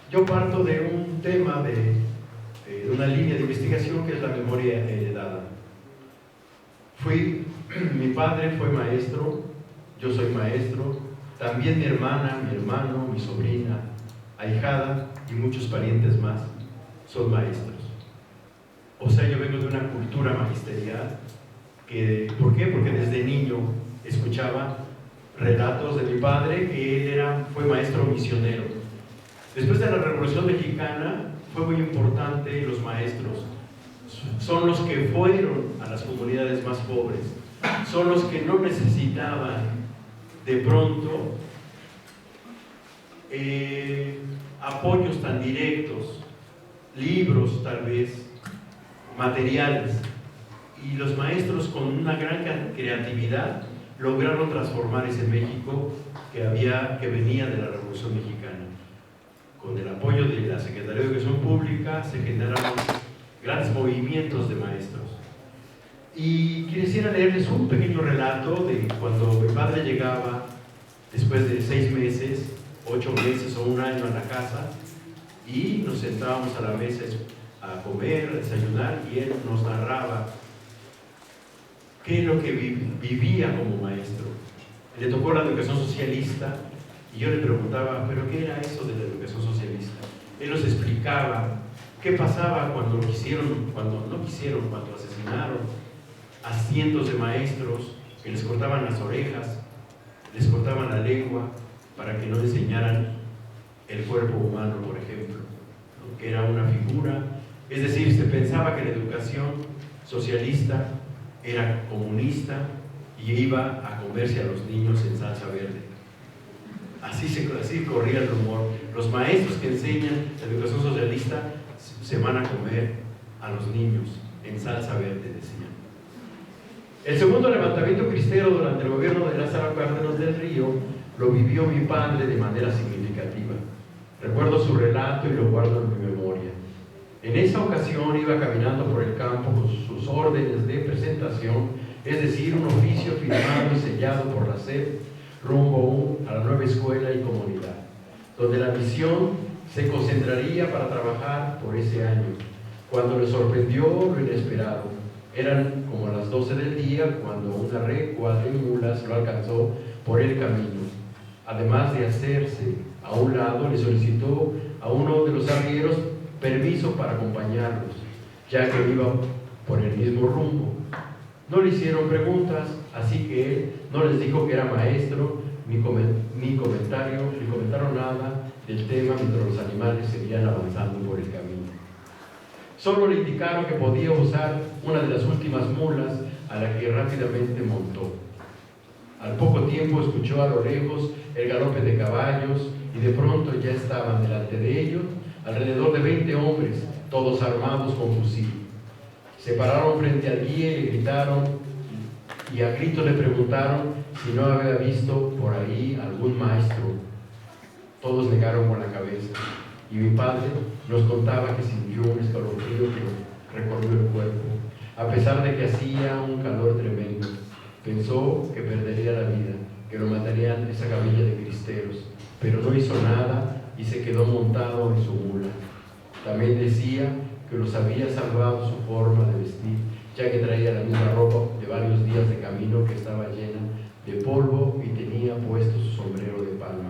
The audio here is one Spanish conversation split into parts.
Yo parto de un tema, de una línea de investigación que es la memoria heredada. Mi padre fue maestro, yo soy maestro, también mi hermana, mi hermano, mi sobrina, ahijada y muchos parientes más son maestros. O sea, yo vengo de una cultura magisterial. ¿Por qué? Porque desde niño escuchaba relatos de mi padre, que él fue maestro misionero. Después de la Revolución Mexicana fue muy importante los maestros. Son los que fueron a las comunidades más pobres, son los que no necesitaban de pronto apoyos tan directos, libros tal vez, materiales. Y los maestros, con una gran creatividad, lograron transformar ese México que venía de la Revolución Mexicana. Con el apoyo de la Secretaría de Educación Pública se generaron grandes movimientos de maestros. Y quisiera leerles un pequeño relato de cuando mi padre llegaba después de 6 meses, 8 meses o un año a la casa, y nos sentábamos a la mesa a comer, a desayunar, y él nos narraba qué es lo que vivía como maestro. Le tocó la educación socialista y yo le preguntaba, ¿pero qué era eso de la educación socialista? Él nos explicaba qué pasaba cuando asesinaron a cientos de maestros, que les cortaban las orejas, les cortaban la lengua para que no enseñaran el cuerpo humano, por ejemplo, ¿no? Que era una figura. Es decir, se pensaba que la educación socialista era comunista y iba a comerse a los niños en salsa verde. Así corría el rumor. Los maestros que enseñan la educación socialista se van a comer a los niños en salsa verde, decían. El segundo levantamiento cristero durante el gobierno de Lázaro Cárdenas del Río lo vivió mi padre de manera significativa. Recuerdo su relato y lo guardo en mi memoria. En esa ocasión iba caminando por el campo con sus órdenes de presentación, es decir, un oficio firmado y sellado por la SEP, rumbo a la nueva escuela y comunidad, donde la misión se concentraría para trabajar por ese año. Cuando le sorprendió lo inesperado, eran como las 12 del día cuando una recua de mulas lo alcanzó por el camino. Además de hacerse a un lado, le solicitó a uno de los arrieros permiso para acompañarlos, ya que iba por el mismo rumbo. No le hicieron preguntas, así que él no les dijo que era maestro, ni comentaron nada del tema mientras los animales seguían avanzando por el camino. Solo le indicaron que podía usar una de las últimas mulas, a la que rápidamente montó. Al poco tiempo escuchó a lo lejos el galope de caballos y de pronto ya estaban delante de ellos alrededor de 20 hombres, todos armados con fusil. Se pararon frente al guía y le gritaron, y a gritos le preguntaron si no había visto por ahí algún maestro. Todos negaron con la cabeza, y mi padre nos contaba que sintió un escalofrío que recorrió el cuerpo. A pesar de que hacía un calor tremendo, pensó que perdería la vida, que lo matarían esa gavilla de cristeros, pero no hizo nada y se quedó montado en su mula. También decía que los había salvado su forma de vestir, ya que traía la misma ropa de varios días de camino que estaba llena de polvo y tenía puesto su sombrero de palma.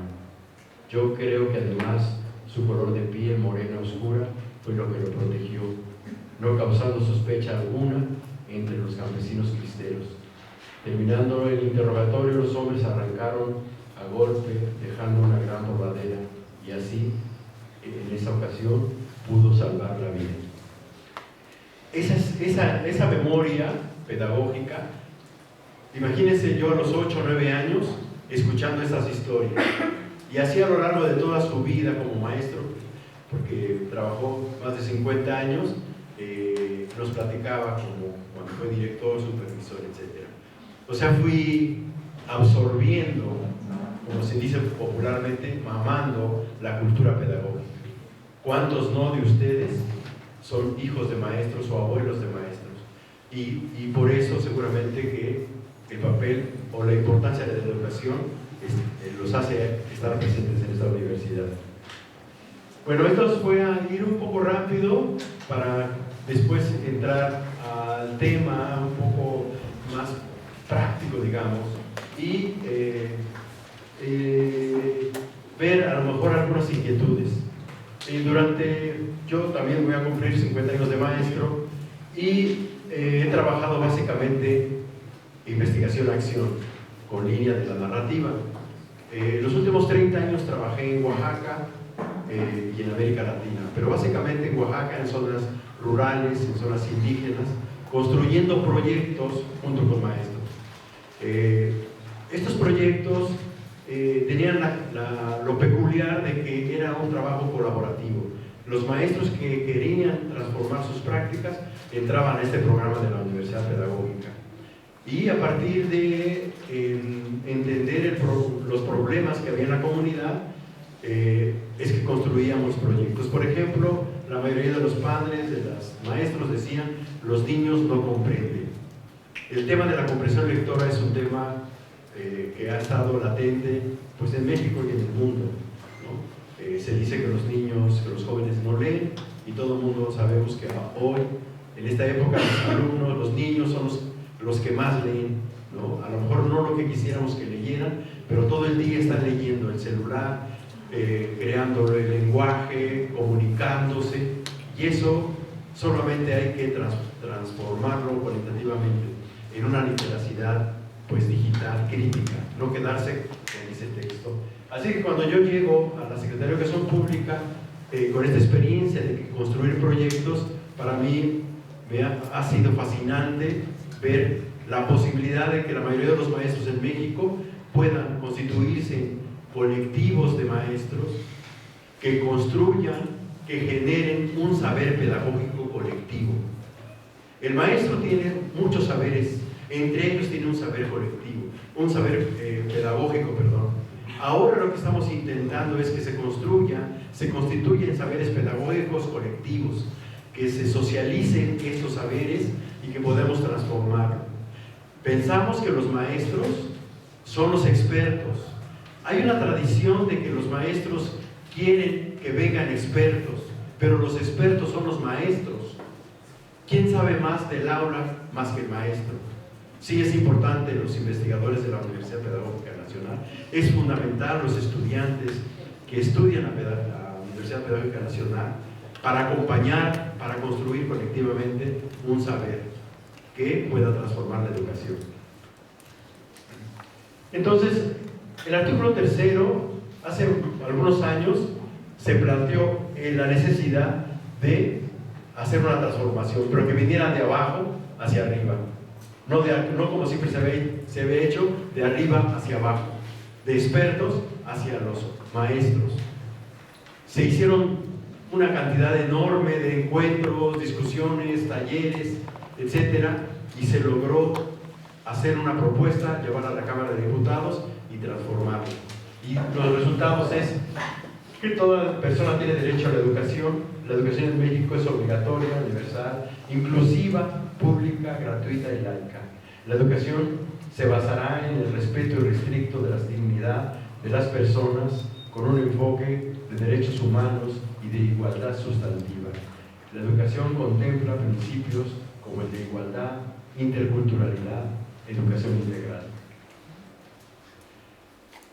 Yo creo que además su color de piel morena oscura fue lo que lo protegió, no causando sospecha alguna entre los campesinos cristeros. Terminando el interrogatorio, los hombres arrancaron a golpe, dejando una gran bordadera, y así, en esa ocasión, pudo salvar la vida. Esa memoria pedagógica, imagínense yo a los 8 o 9 años escuchando esas historias, y así a lo largo de toda su vida como maestro, porque trabajó más de 50 años, nos platicaba como cuando fue director, supervisor, etc. O sea, fui absorbiendo, como se dice popularmente, mamando la cultura pedagógica. ¿Cuántos no de ustedes son hijos de maestros o abuelos de maestros? Y por eso seguramente que el papel o la importancia de la educación los hace estar presentes en esta universidad. universidad. Bueno, esto fue a ir un poco rápido para después entrar al tema un poco más práctico, digamos, y ver a lo mejor algunas inquietudes. Yo también voy a cumplir 50 años de maestro y he trabajado básicamente investigación-acción con línea de la narrativa. Los últimos 30 años trabajé en Oaxaca y en América Latina, pero básicamente en Oaxaca, en zonas rurales, en zonas indígenas, construyendo proyectos junto con maestros. Estos proyectos tenían lo peculiar de que era un trabajo colaborativo. Los maestros que querían transformar sus prácticas entraban a este programa de la Universidad Pedagógica. Y a partir de entender los problemas que había en la comunidad, es que construíamos proyectos. Por ejemplo, la mayoría de los padres, de los maestros decían, los niños no comprenden. El tema de la comprensión lectora es un tema que ha estado latente pues, en México y en el mundo, ¿no? Se dice que los niños, que los jóvenes no leen, y todo el mundo sabemos que hoy, en esta época, los alumnos, los niños son los que más leen, ¿no? A lo mejor no lo que quisiéramos que leyeran, pero todo el día están leyendo el celular, creando el lenguaje, comunicándose, y eso solamente hay que transformarlo cualitativamente en una literacidad pues digital, crítica, no quedarse en ese texto. Así que cuando yo llego a la Secretaría de Educación Pública con esta experiencia de construir proyectos, para mí ha sido fascinante ver la posibilidad de que la mayoría de los maestros en México puedan constituirse en colectivos de maestros que construyan, que generen un saber pedagógico colectivo. El maestro tiene muchos saberes, entre ellos tiene un saber colectivo, un saber pedagógico, perdón. Ahora lo que estamos intentando es que se constituyan saberes pedagógicos colectivos, que se socialicen estos saberes y que podamos transformarlo. Pensamos que los maestros son los expertos. Hay una tradición de que los maestros quieren que vengan expertos, pero los expertos son los maestros. ¿Quién sabe más del aula más que el maestro? Sí es importante los investigadores de la Universidad Pedagógica Nacional, es fundamental los estudiantes que estudian la Universidad Pedagógica Nacional para acompañar, para construir colectivamente un saber que pueda transformar la educación. Entonces, el artículo 3, hace algunos años, se planteó la necesidad de hacer una transformación, pero que viniera de abajo hacia arriba. No como siempre se había hecho, de arriba hacia abajo, de expertos hacia los maestros. Se hicieron una cantidad enorme de encuentros, discusiones, talleres, etcétera, y se logró hacer una propuesta, llevarla a la Cámara de Diputados y transformarla. Y los resultados es que toda persona tiene derecho a la educación. La educación en México es obligatoria, universal, inclusiva, pública, gratuita y laica. La educación se basará en el respeto irrestricto de la dignidad de las personas con un enfoque de derechos humanos y de igualdad sustantiva. La educación contempla principios como el de igualdad, interculturalidad, educación integral.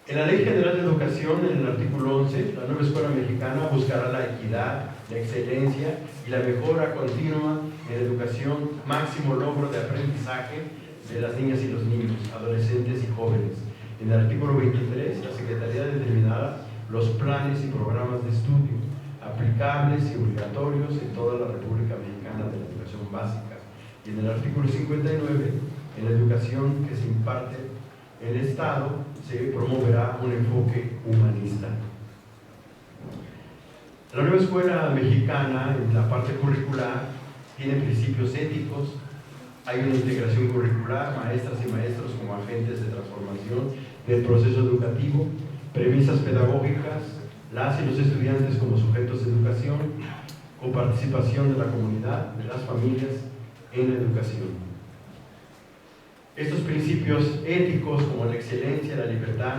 En la Ley General de Educación, en el artículo 11, la nueva escuela mexicana buscará la equidad, la excelencia y la mejora continua en la educación, máximo logro de aprendizaje de las niñas y los niños, adolescentes y jóvenes. En el artículo 23, la Secretaría determinará los planes y programas de estudio aplicables y obligatorios en toda la República Mexicana de la educación básica. Y en el artículo 59, en la educación que se imparte en el Estado, se promoverá un enfoque humanista. La nueva escuela mexicana, en la parte curricular, tiene principios éticos, hay una integración curricular, maestras y maestros como agentes de transformación del proceso educativo, premisas pedagógicas, las y los estudiantes como sujetos de educación, coparticipación de la comunidad, de las familias en la educación. Estos principios éticos como la excelencia, la libertad,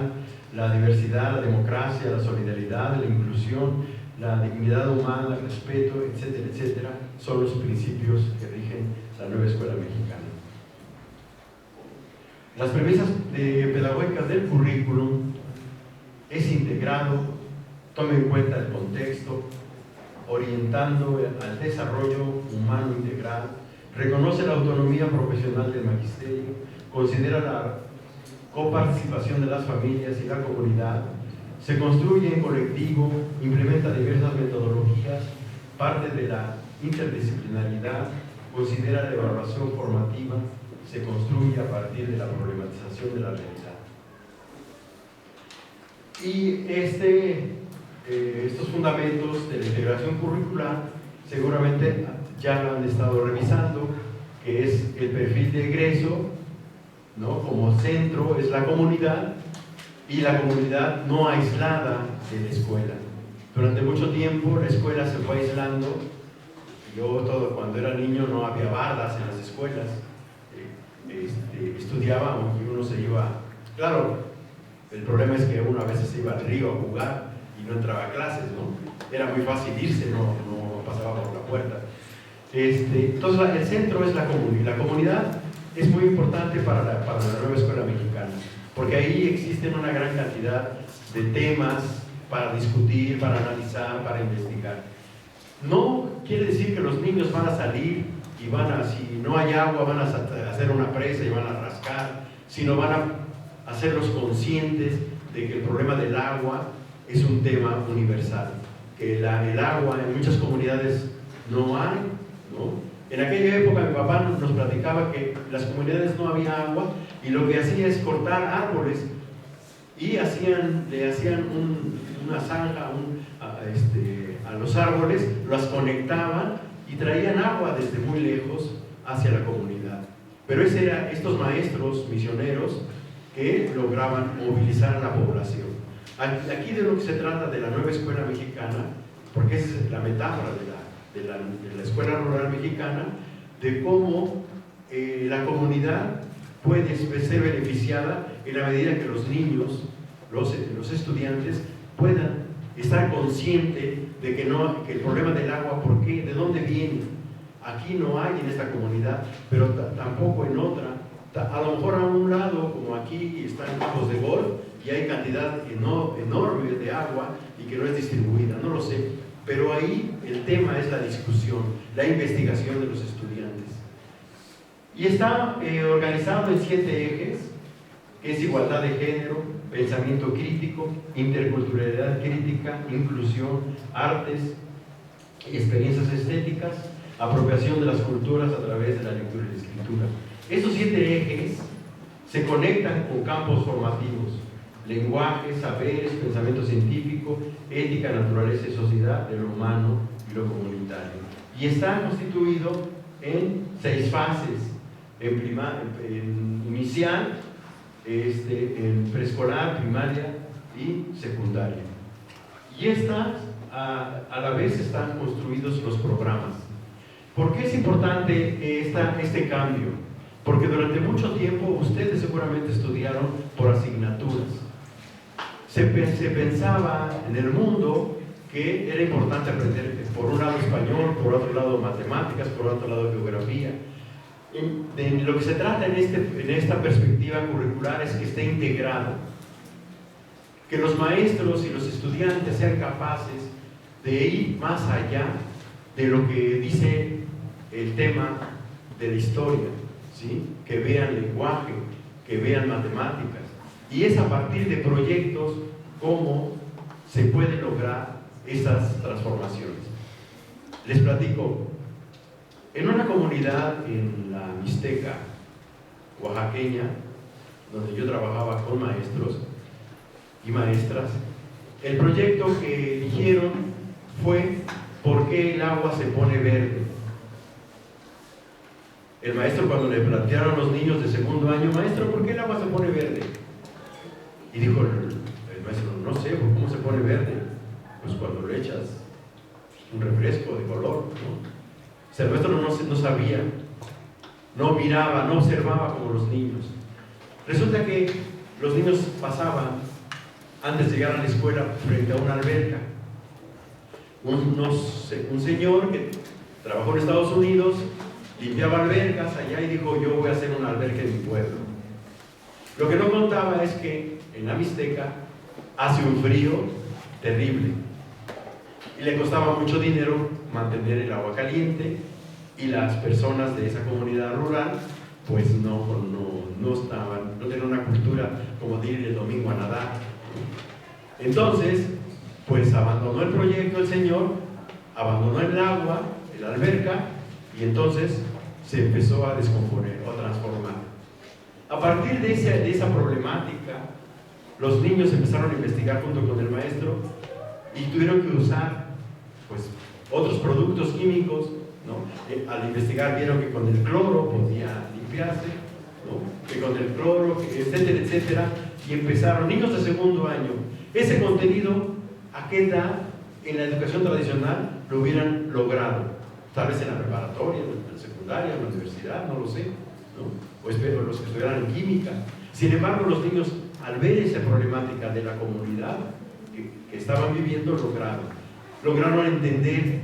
la diversidad, la democracia, la solidaridad, la inclusión, la dignidad humana, el respeto, etcétera, etcétera, son los principios que rigen la nueva escuela mexicana. Las premisas pedagógicas del currículum es integrado, toma en cuenta el contexto, orientando al desarrollo humano integral, reconoce la autonomía profesional del magisterio, considera la coparticipación de las familias y la comunidad, se construye en colectivo, implementa diversas metodologías, parte de la interdisciplinaridad, considera la evaluación formativa, se construye a partir de la problematización de la realidad. Y estos fundamentos de la integración curricular seguramente ya lo han estado revisando, que es el perfil de egreso, ¿no? Como centro es la comunidad, y la comunidad no aislada de la escuela. Durante mucho tiempo la escuela se fue aislando. Cuando era niño no había bardas en las escuelas, estudiaba y uno se iba, claro, el problema es que uno a veces se iba al río a jugar y no entraba a clases, ¿no? Era muy fácil irse, no pasaba por la puerta. Entonces el centro es la comunidad. La comunidad es muy importante para la nueva escuela mexicana, porque ahí existen una gran cantidad de temas para discutir, para analizar, para investigar. No quiere decir que los niños van a salir y si no hay agua, van a hacer una presa y van a rascar, sino van a hacerlos conscientes de que el problema del agua es un tema universal, que el agua en muchas comunidades no hay, ¿no? En aquella época mi papá nos platicaba que en las comunidades no había agua y lo que hacía es cortar árboles y le hacían una zanja a los árboles, los conectaban y traían agua desde muy lejos hacia la comunidad. Pero estos maestros misioneros que lograban movilizar a la población. Aquí de lo que se trata de la nueva escuela mexicana, porque esa es la metáfora de la escuela rural mexicana, de cómo la comunidad puede ser beneficiada en la medida que los niños, los estudiantes, puedan estar conscientes de que el problema del agua, ¿por qué? ¿De dónde viene? Aquí no hay en esta comunidad, pero tampoco en otra. A lo mejor a un lado, como aquí, están campos de golf y hay cantidad enorme de agua y que no es distribuida, no lo sé. Pero ahí el tema es la discusión, la investigación de los estudiantes. Y está organizado en 7 ejes, que es igualdad de género, pensamiento crítico, interculturalidad crítica, inclusión, artes y experiencias estéticas, apropiación de las culturas a través de la lectura y la escritura. Estos 7 ejes se conectan con campos formativos: lenguaje, saberes, pensamiento científico, ética, naturaleza y sociedad, de lo humano y lo comunitario. Y está constituido en 6 fases: en inicial, en preescolar, primaria y secundaria. Y a la vez están construidos los programas. ¿Por qué es importante este cambio? Porque durante mucho tiempo ustedes seguramente estudiaron por asignaturas. Se pensaba en el mundo que era importante aprender por un lado español, por otro lado matemáticas, por otro lado geografía. De lo que se trata en esta perspectiva curricular es que esté integrado, que los maestros y los estudiantes sean capaces de ir más allá de lo que dice el tema de la historia, ¿sí? Que vean lenguaje, que vean matemáticas, y es a partir de proyectos cómo se pueden lograr esas transformaciones. Les platico. En una comunidad en la Mixteca oaxaqueña, donde yo trabajaba con maestros y maestras, el proyecto que eligieron fue ¿por qué el agua se pone verde? El maestro, cuando le plantearon a los niños de segundo año: maestro, ¿por qué el agua se pone verde? Y dijo el maestro: no sé, ¿cómo se pone verde? Pues cuando le echas un refresco de color, ¿no? O sea, el maestro no sabía, no miraba, no observaba como los niños. Resulta que los niños pasaban antes de llegar a la escuela, frente a una alberca. Un señor que trabajó en Estados Unidos, limpiaba albercas allá y dijo: yo voy a hacer una alberca en mi pueblo. Lo que no contaba es que en la Mixteca hace un frío terrible y le costaba mucho dinero mantener el agua caliente, y las personas de esa comunidad rural pues no tenían una cultura como de ir el domingo a nadar. Entonces pues abandonó el proyecto el señor, abandonó el agua, la alberca, y entonces se empezó a descomponer o a transformar. A partir de esa problemática, los niños empezaron a investigar junto con el maestro y tuvieron que usar pues otros productos químicos, ¿no? Al investigar vieron que con el cloro podía limpiarse, ¿no? Que con el cloro, etcétera, etcétera, y empezaron, niños de segundo año, ese contenido a qué edad en la educación tradicional lo hubieran logrado, tal vez en la preparatoria, en la secundaria, en la universidad, no lo sé, ¿no? O los que estudiaran en química. Sin embargo, los niños, al ver esa problemática de la comunidad que estaban viviendo, lograron entender,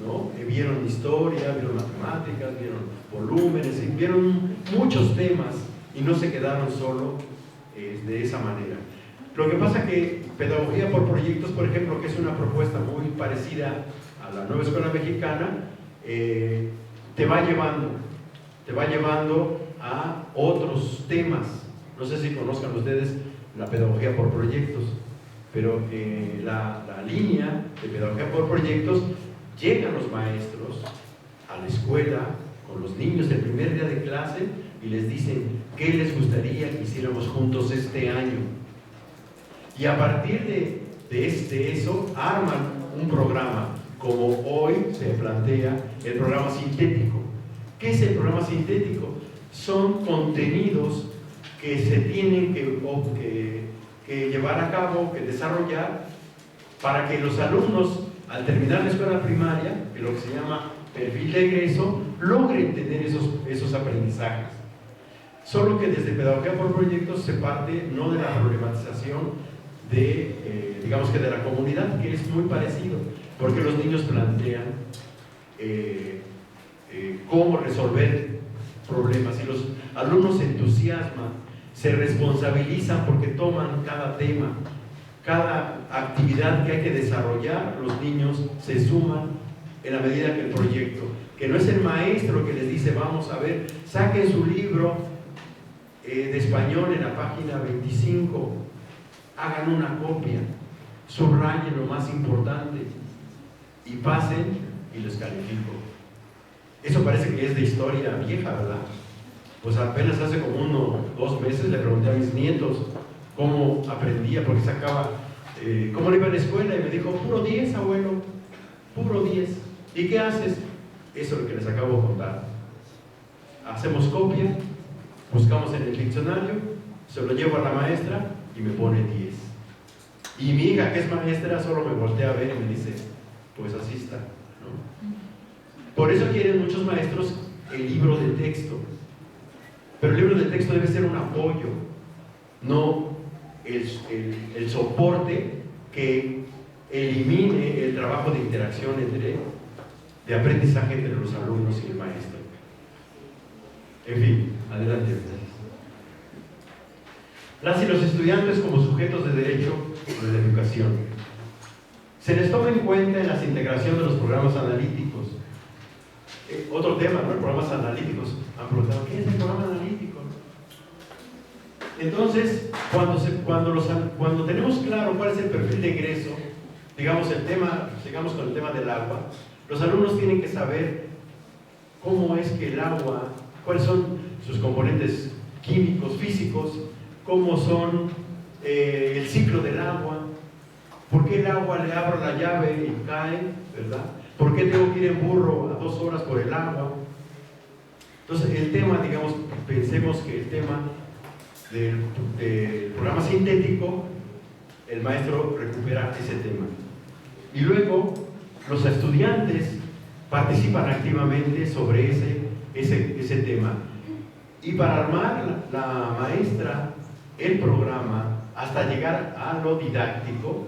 ¿no? Vieron historia, vieron matemáticas, vieron volúmenes, vieron muchos temas y no se quedaron solo de esa manera. Lo que pasa que pedagogía por proyectos, por ejemplo, que es una propuesta muy parecida a la nueva escuela mexicana, te va llevando a otros temas. No sé si conozcan ustedes la pedagogía por proyectos, pero la línea de pedagogía por proyectos, llegan los maestros a la escuela con los niños el primer día de clase y les dicen: ¿qué les gustaría que hiciéramos juntos este año? Y a partir de eso arman un programa, como hoy se plantea el programa sintético. ¿Qué es el programa sintético? Son contenidos que se tienen que llevar a cabo, que desarrollar, para que los alumnos, al terminar la escuela primaria, que lo que se llama perfil de egreso, logren tener esos aprendizajes. Solo que desde pedagogía por proyectos se parte no de la problematización digamos que de la comunidad, que es muy parecido, porque los niños plantean cómo resolver problemas, y los alumnos se entusiasman, se responsabilizan porque toman cada tema, cada actividad que hay que desarrollar. Los niños se suman en la medida que el proyecto, que no es el maestro que les dice: vamos a ver, saquen su libro de español en la página 25, hagan una copia, subrayen lo más importante y pasen y les califico. Eso parece que es de historia vieja, ¿verdad? Pues apenas hace como 2 meses le pregunté a mis nietos cómo aprendía, porque sacaba, cómo le iba a la escuela, y me dijo: puro 10, abuelo, puro 10. ¿Y qué haces? Eso es lo que les acabo de contar. Hacemos copia, buscamos en el diccionario, se lo llevo a la maestra y me pone 10. Y mi hija, que es maestra, solo me voltea a ver y me dice: pues así está, ¿no? Por eso quieren muchos maestros el libro de texto. Pero el libro de texto debe ser un apoyo, no el soporte que elimine el trabajo de interacción de aprendizaje entre los alumnos y el maestro. En fin, adelante. Las y los estudiantes como sujetos de derecho de la educación. Se les toma en cuenta en la integración de los programas analíticos. Otro tema, ¿no? Programas analíticos. Han preguntado: ¿qué es el programa analítico? Entonces, cuando tenemos claro cuál es el perfil de egreso, digamos con el tema del agua, los alumnos tienen que saber cómo es que el agua, cuáles son sus componentes químicos, físicos, cómo son el ciclo del agua, por qué el agua le abro la llave y cae, ¿verdad? ¿Por qué tengo que ir en burro a 2 horas por el agua? Entonces, el tema, digamos, pensemos que el tema del programa sintético, el maestro recupera ese tema. Y luego, los estudiantes participan activamente sobre ese tema. Y para armar la maestra el programa hasta llegar a lo didáctico,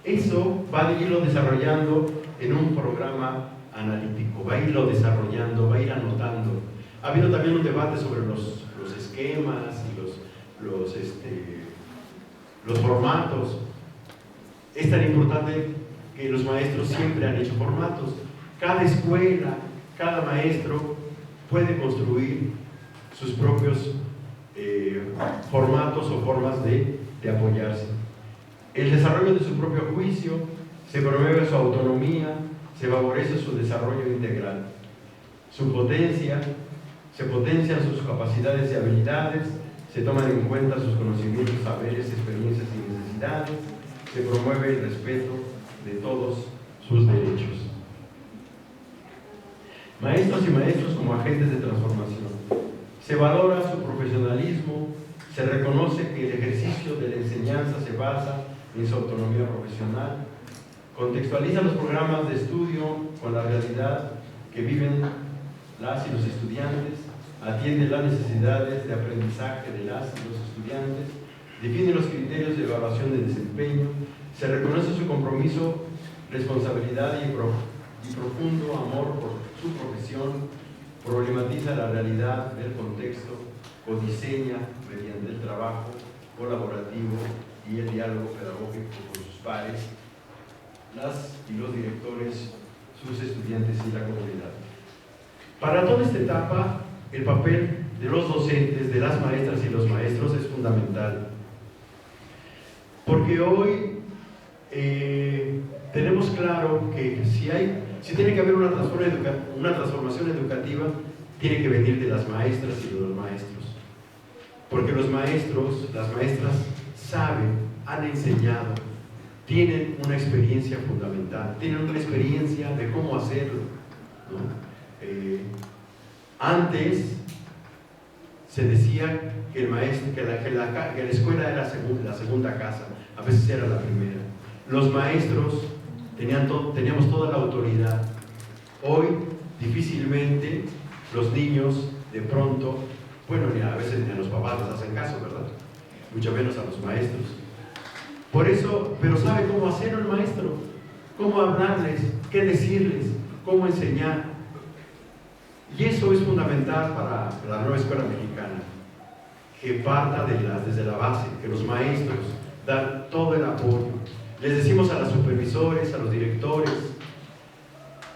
eso va a irlo desarrollando en un programa analítico, va a irlo desarrollando, va a ir anotando. Ha habido también un debate sobre los esquemas y los formatos. Es tan importante que los maestros siempre han hecho formatos. Cada escuela, cada maestro puede construir sus propios formatos o formas de apoyarse. El desarrollo de su propio juicio, se promueve su autonomía, se favorece su desarrollo integral. Su potencia, se potencian sus capacidades y habilidades, se toman en cuenta sus conocimientos, saberes, experiencias y necesidades, se promueve el respeto de todos sus derechos. Maestros y maestros como agentes de transformación. Se valora su profesionalismo, se reconoce que el ejercicio de la enseñanza se basa en su autonomía profesional, contextualiza los programas de estudio con la realidad que viven las y los estudiantes, atiende las necesidades de aprendizaje de las y los estudiantes, define los criterios de evaluación de desempeño, se reconoce su compromiso, responsabilidad y profundo amor por su profesión, problematiza la realidad del contexto, codiseña mediante el trabajo colaborativo y el diálogo pedagógico con sus pares, las y los directores, sus estudiantes y la comunidad. Para toda esta etapa, el papel de los docentes, de las maestras y los maestros es fundamental. Porque hoy tenemos claro que si tiene que haber una transformación educativa, tiene que venir de las maestras y de los maestros. Porque los maestros, las maestras saben, han enseñado, tienen una experiencia fundamental, tienen una experiencia de cómo hacerlo, ¿no? Antes se decía que el maestro, que la escuela era la segunda casa, a veces era la primera. Los maestros teníamos toda la autoridad. Hoy difícilmente los niños de pronto, bueno, a veces ni a los papás les hacen caso, ¿verdad? Mucho menos a los maestros. Por eso, pero sabe cómo hacerlo el maestro, cómo hablarles, qué decirles, cómo enseñar. Y eso es fundamental para la nueva escuela mexicana, que parta desde la base, que los maestros dan todo el apoyo. Les decimos a los supervisores, a los directores,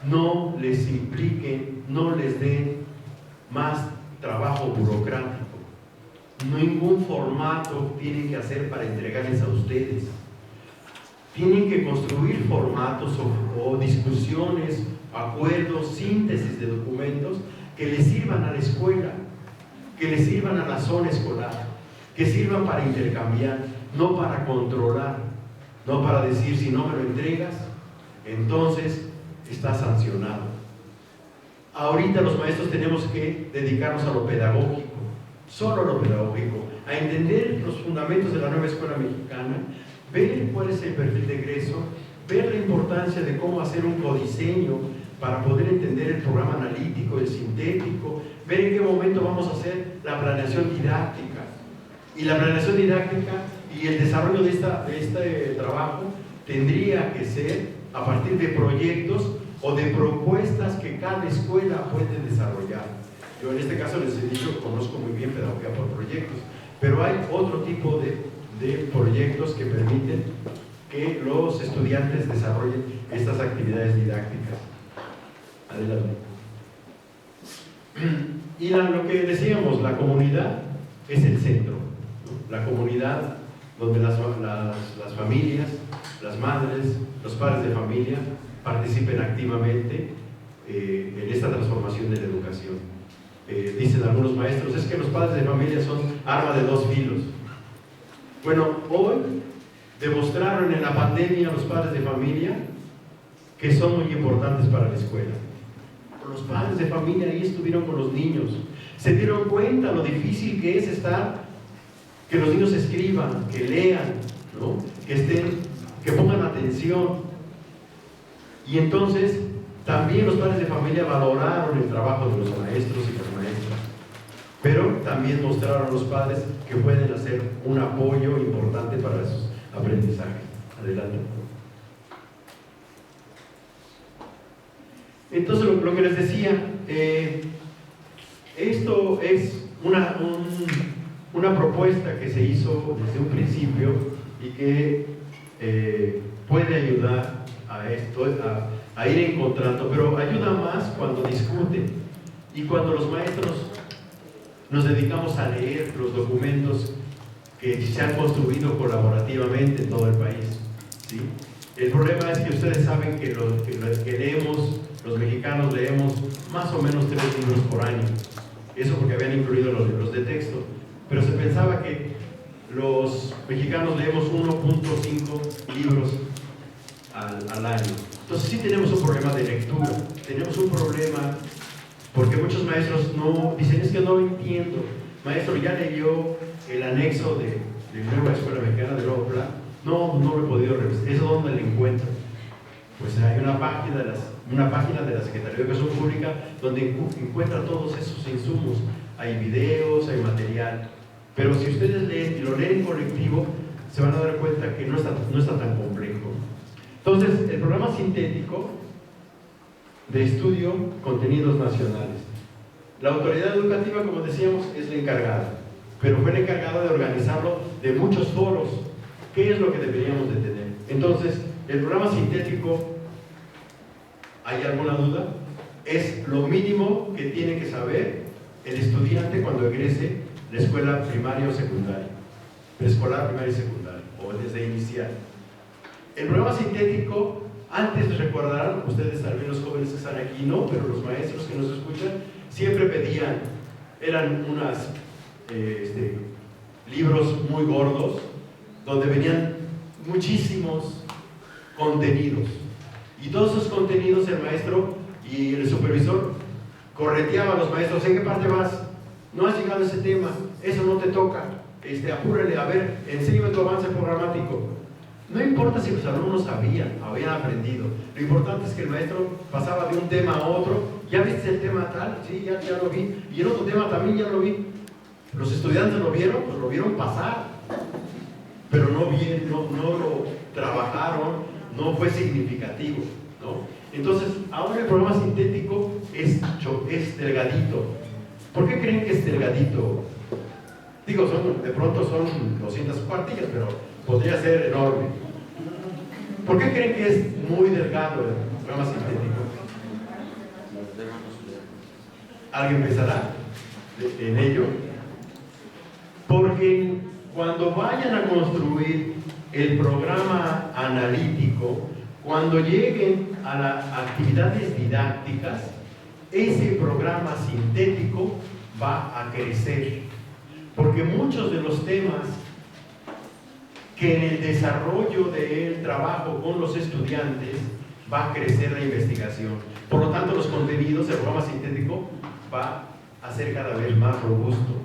no les impliquen, no les den más trabajo burocrático. Ningún formato tienen que hacer para entregarles a ustedes. Tienen que construir formatos o discusiones, acuerdos, síntesis de documentos que les sirvan a la escuela, que les sirvan a la zona escolar, que sirvan para intercambiar, no para controlar, no para decir si no me lo entregas, entonces está sancionado. Ahorita los maestros tenemos que dedicarnos a lo pedagógico, solo a lo pedagógico, a entender los fundamentos de la nueva escuela mexicana, ver cuál es el perfil de egreso, ver la importancia de cómo hacer un codiseño para poder entender el programa analítico, el sintético, ver en qué momento vamos a hacer la planeación didáctica. Y la planeación didáctica y el desarrollo de este trabajo tendría que ser a partir de proyectos o de propuestas que cada escuela puede desarrollar. Yo en este caso les he dicho, conozco muy bien pedagogía por proyectos, pero hay otro tipo de proyectos que permiten que los estudiantes desarrollen estas actividades didácticas. Adelante. Y lo que decíamos, la comunidad es el centro, ¿no? La comunidad donde las familias, las madres, los padres de familia participen activamente en esta transformación de la educación. Dicen algunos maestros, es que los padres de familia son arma de dos filos. Bueno, hoy demostraron en la pandemia los padres de familia que son muy importantes para la escuela. Los padres de familia ahí estuvieron con los niños, se dieron cuenta lo difícil que es que los niños escriban, que lean, ¿no? Que pongan atención. Y entonces también los padres de familia valoraron el trabajo de los maestros y las maestras. pero también mostraron a los padres que pueden hacer un apoyo importante para esos aprendizajes. Adelante. Entonces, lo que les decía, esto es una propuesta que se hizo desde un principio y que puede ayudar a esto, a ir encontrando, pero ayuda más cuando discuten y cuando los maestros nos dedicamos a leer los documentos que se han construido colaborativamente en todo el país, ¿sí? El problema es que ustedes saben que que leemos, los mexicanos leemos más o menos 3 libros por año. Eso porque habían incluido los libros de texto. Pero se pensaba que los mexicanos leemos 1.5 libros al año. Entonces sí tenemos un problema de lectura. Tenemos un problema porque muchos maestros no dicen, es que no lo entiendo. Maestro, ¿ya leyó el anexo de Nueva Escuela Mexicana de nuevo plan? No lo he podido revisar. ¿Eso dónde lo encuentro? Pues hay una página de la Secretaría de Educación Pública donde encuentra todos esos insumos. Hay videos, hay material. Pero si ustedes leen y lo leen en colectivo, se van a dar cuenta que no está tan complejo. Entonces, el programa sintético de estudio contenidos nacionales. La autoridad educativa, como decíamos, es la encargada, pero fue la encargada de organizarlo de muchos foros. ¿Qué es lo que deberíamos de tener? Entonces, el programa sintético, ¿hay alguna duda? Es lo mínimo que tiene que saber el estudiante cuando egrese la escuela primaria o secundaria, preescolar, primaria y secundaria, o desde inicial. El programa sintético, antes recordarán, ustedes tal vez los jóvenes que están aquí no, pero los maestros que nos escuchan, siempre pedían, eran unos libros muy gordos, donde venían muchísimos contenidos. Y todos esos contenidos el maestro y el supervisor correteaban a los maestros. ¿En qué parte vas? No has llegado a ese tema, eso no te toca. Apúrale, a ver, enséñame tu avance programático. No importa si los alumnos habían aprendido. Lo importante es que el maestro pasaba de un tema a otro. ¿Ya viste el tema tal? Sí, ya lo vi. Y el otro tema también ya lo vi. Los estudiantes lo vieron, pues lo vieron pasar. Pero no lo trabajaron, no fue significativo, ¿no? Entonces, ahora el programa sintético es delgadito. ¿Por qué creen que es delgadito? Digo, de pronto son 200 cuartillas, pero podría ser enorme. ¿Por qué creen que es muy delgado el programa sintético? ¿Alguien pensará en ello? Porque cuando vayan a construir el programa analítico, cuando lleguen a las actividades didácticas, ese programa sintético va a crecer. Porque muchos de los temas que en el desarrollo del trabajo con los estudiantes va a crecer la investigación. Por lo tanto, los contenidos del programa sintético va a ser cada vez más robusto.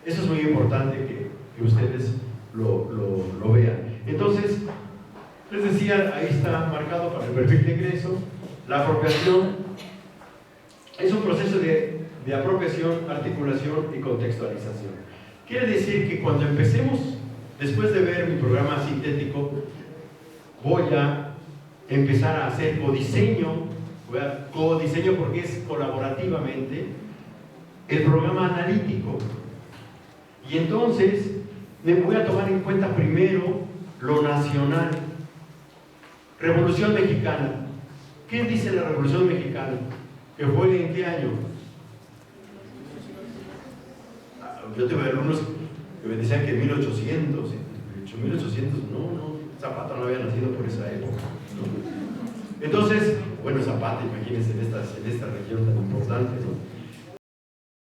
Eso es muy importante que ustedes lo vean. Entonces, les decía, ahí está marcado para el perfil de egreso. La apropiación es un proceso de apropiación, articulación y contextualización. Quiere decir que cuando empecemos, después de ver mi programa sintético, voy a empezar a hacer codiseño porque es colaborativamente el programa analítico. Y entonces me voy a tomar en cuenta primero lo nacional. Revolución Mexicana. ¿Qué dice la Revolución Mexicana? ¿Que fue en qué año? Yo tuve alumnos que me decían que en 1800. 1800, no, Zapata no había nacido por esa época, ¿no? Entonces, bueno, Zapata, imagínense en esta región tan importante, ¿no?